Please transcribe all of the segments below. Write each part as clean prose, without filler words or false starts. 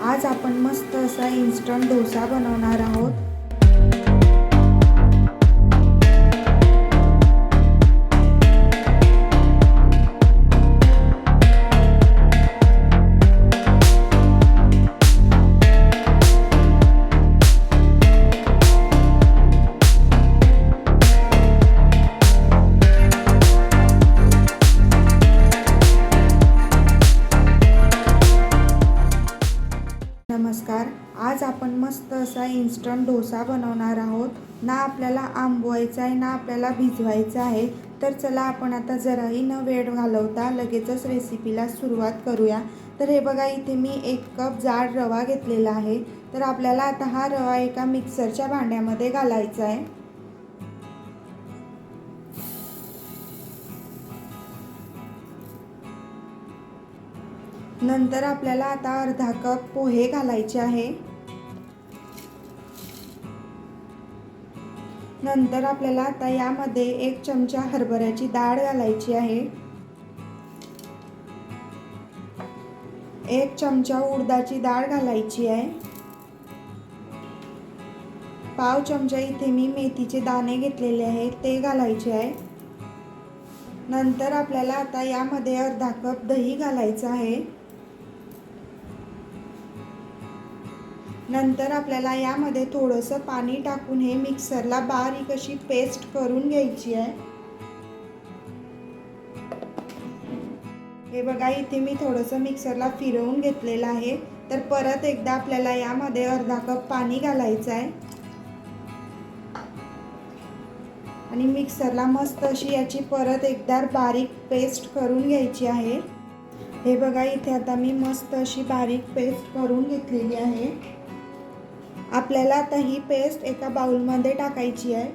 आज आपण मस्त असा इन्स्टंट डोसा बनवणार आहोत। नमस्कार, आज आपण मस्त असा इन्स्टंट डोसा बनवणार आहोत। ना आपल्याला आंबवायचा आहे ना आपल्याला भिजवायचा आहे। तर चला आपण आता जराही न वेळ घालवता लगेचच रेसिपीला सुरुवात करूया। तर हे बघा, इथे मी 1 कप जाड रवा घेतलेला आहे। तर आपल्याला आता हा रवा एका मिक्सरच्या भांड्यामध्ये घालायचा आहे। नंतर आपल्याला आता अर्धा कप पोहे घालायचे आहे। नंतर आपल्याला आता यामध्ये 1 चमचा हरभऱ्याची डाळ घालायची आहे। 1 चमचा उडदाची डाळ घालायची आहे। पाव चमचा इथे मी मेथीचे दाणे घेतलेले आहेत ते घालायचे आहे। नंतर आपल्याला आता यामध्ये अर्धा कप दही घालायचं आहे। नंतर आपल्याला यामध्ये थोडंसं पाणी टाकून हे मिक्सरला बारीक अशी पेस्ट करून घ्यायची आहे। हे बघा, इथे मी थोडंसं मिक्सरला फिरवून घेतलेलं आहे। तर परत एकदा आपल्याला यामध्ये अर्धा कप पाणी घालायचं आहे आणि मिक्सरला मस्त अशी याची परत एकदा बारीक पेस्ट करून घ्यायची आहे। हे बघा, इथे आता मी मस्त अशी बारीक पेस्ट करून घेतलेली आहे। आपल्याला आता ही पेस्ट एका बाउलमध्ये टाकायची आहे।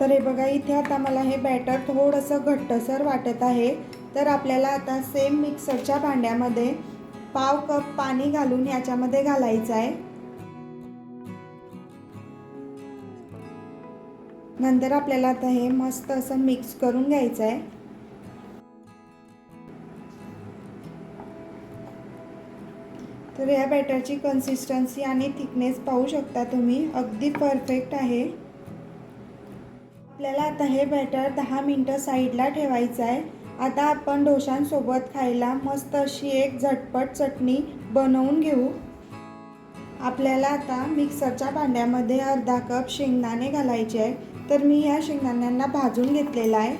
तर हे बघा, इथे आता मला हे बॅटर थोडंसं घट्टसर वाटत आहे। तर आपल्याला आता सेम मिक्सरच्या भांड्यामध्ये पाव कप पाणी घालून याच्यामध्ये घालायचं आहे। नंतर आपल्याला आता हे मस्त असं मिक्स करून घ्यायचं आहे। तर या बॅटरची कन्सिस्टन्सी आणि थिकनेस पाहू शकता तुम्ही, अगदी परफेक्ट आहे। आपल्याला आता हे बॅटर 10 मिनिटं साईडला ठेवायचं आहे। आता आपण डोशांसोबत खायला मस्त अशी एक झटपट चटणी बनवून घेऊ। आपल्याला आता मिक्सरच्या भांड्यामध्ये अर्धा कप शेंगदाणे घालायचे आहे। तर मी या शेंगदाण्यांना भाजून घेतलेला आहे।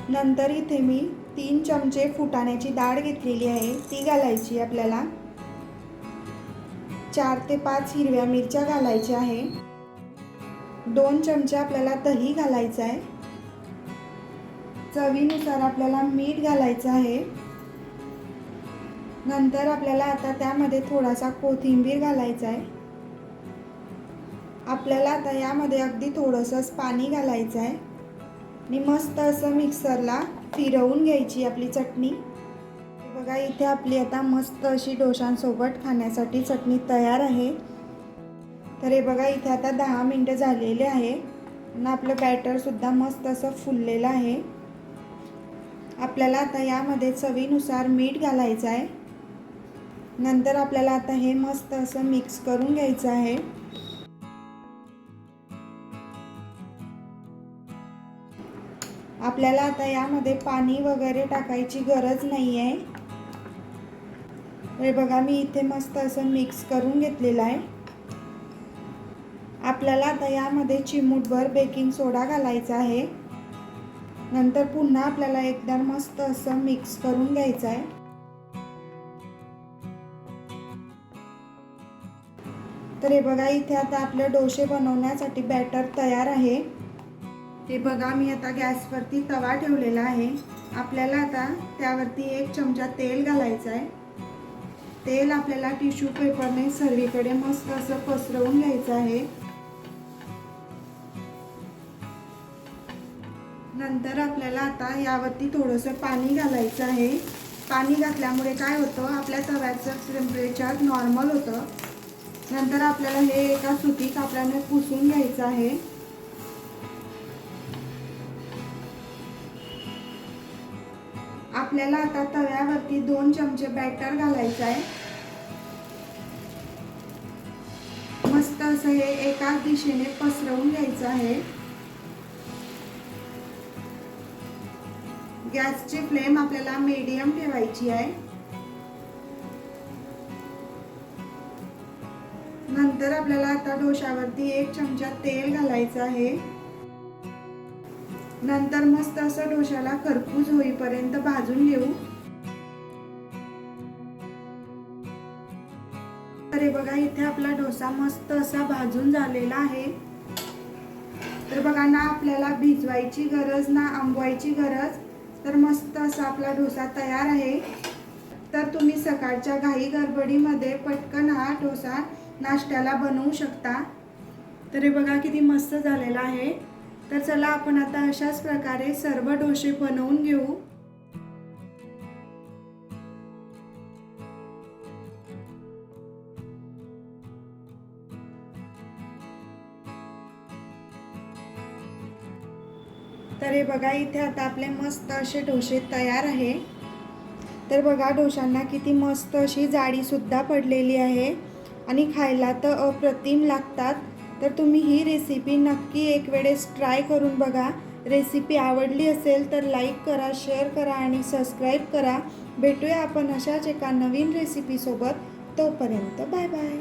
नंतर इथे मी 3 चमचे फुटाण्याची डाळ घेतलेली आहे ती घालायची आपल्याला। 4 ते 5 हिरव्या मिरच्या घालायच्या आहे। 2 चमचे आपल्याला दही घालायचं आहे। चवीनुसार आपल्याला मीठ घालायचं आहे। नंतर आपल्याला आता त्यामध्ये थोडासा कोथिंबीर घालायचा आहे। आपल्याला आता यामध्ये अगदी थोडंसं पाणी घालायचं आहे आणि मस्त असं मिक्सरला फिरवून घ्यायची आपली चटणी। बघा, इथे आपली आता मस्त अशी डोशांसोबत खाण्यासाठी चटणी तयार आहे। तर हे बघा, इथे आता 10 मिनिटं झालेले आहे आणि आपलं बॅटर सुद्धा मस्त असं फुललेलं आहे। आपल्याला आता यामध्ये चवीनुसार मीठ घालायचं आहे। नंतर आपल्याला आता हे मस्त असं मिक्स करून घ्यायचं आहे। आपल्याला आता यामध्ये पाणी वगैरे टाकायची गरज नाही आहे। हे बघा, मी इथे मस्त असं मिक्स करून घेतलेलं आहे। आपल्याला आता यामध्ये चिमूटभर बेकिंग सोडा घालायचा आहे। नंतर पुन्हा आपल्याला एकदा मस्त असं मिक्स करून घ्यायचं आहे। तर हे बघा, इथे आता आपले डोसे बनवण्यासाठी बॅटर तयार आहे। हे बघा, मी आता गॅसवरती तवा ठेवलेला आहे। आपल्याला आता त्यावरती 1 चमचा तेल घालायचं आहे। तेल आपल्याला टिश्यू पेपरने सर्वीकडे मस्त असं पसरवून घ्यायचं आहे। नंतर आपल्याला आता यावरती थोडंसं पाणी घालायचं आहे। पाणी घातल्यामुळे काय होतं, आपल्या तव्याचं टेम्परेचर नॉर्मल होतं। नंतर आपल्याला हे एका सुती कापडाने पुसून घ्यायचं आहे। आपल्याला आता तव्यावरती 2 चमचे बॅटर घालायचं आहे. मस्त असं हे एकाच दिशेने पसरवून घ्यायचं आहे. गॅसची फ्लेम आपल्याला मीडियम ठेवायची आहे. नंतर आपल्याला आता डोशावरती 1 चमचा तेल घालायचं आहे. नंतर मस्त असं डोशाला खरपूस होईपर्यंत भाजून घेऊ. तर बघा इथे आपला डोसा मस्त असा भाजून झालेला आहे. तर बघा ना आपल्याला भिजवायची गरज ना आंबवायची गरज. तर मस्त असा आपला डोसा तयार आहे. तर तुम्ही सकाळच्या घाई गडबडीमध्ये पटकन हा डोसा नाश्त्याला बनवू शकता. तर हे बघा किती मस्त झालेला आहे. तर चला आपण आता अशाच प्रकारे सर्व डोसे बनवून घेऊ. तर हे बघा इथे आता आपले मस्त असे डोसे तयार आहे. तर बघा डोशांना किती मस्त अशी जाडी सुद्धा पडलेली आहे आणि खायला तर अप्रतिम लागतात. तर तुम्ही ही रेसिपी नक्की एक वेळेस ट्राय करून बघा. रेसिपी आवडली असेल तर लाईक करा, शेअर करा आणि सबस्क्राईब करा. भेटूया आपण अशाच एका नवीन रेसिपीसोबत. तोपर्यंत बाय बाय.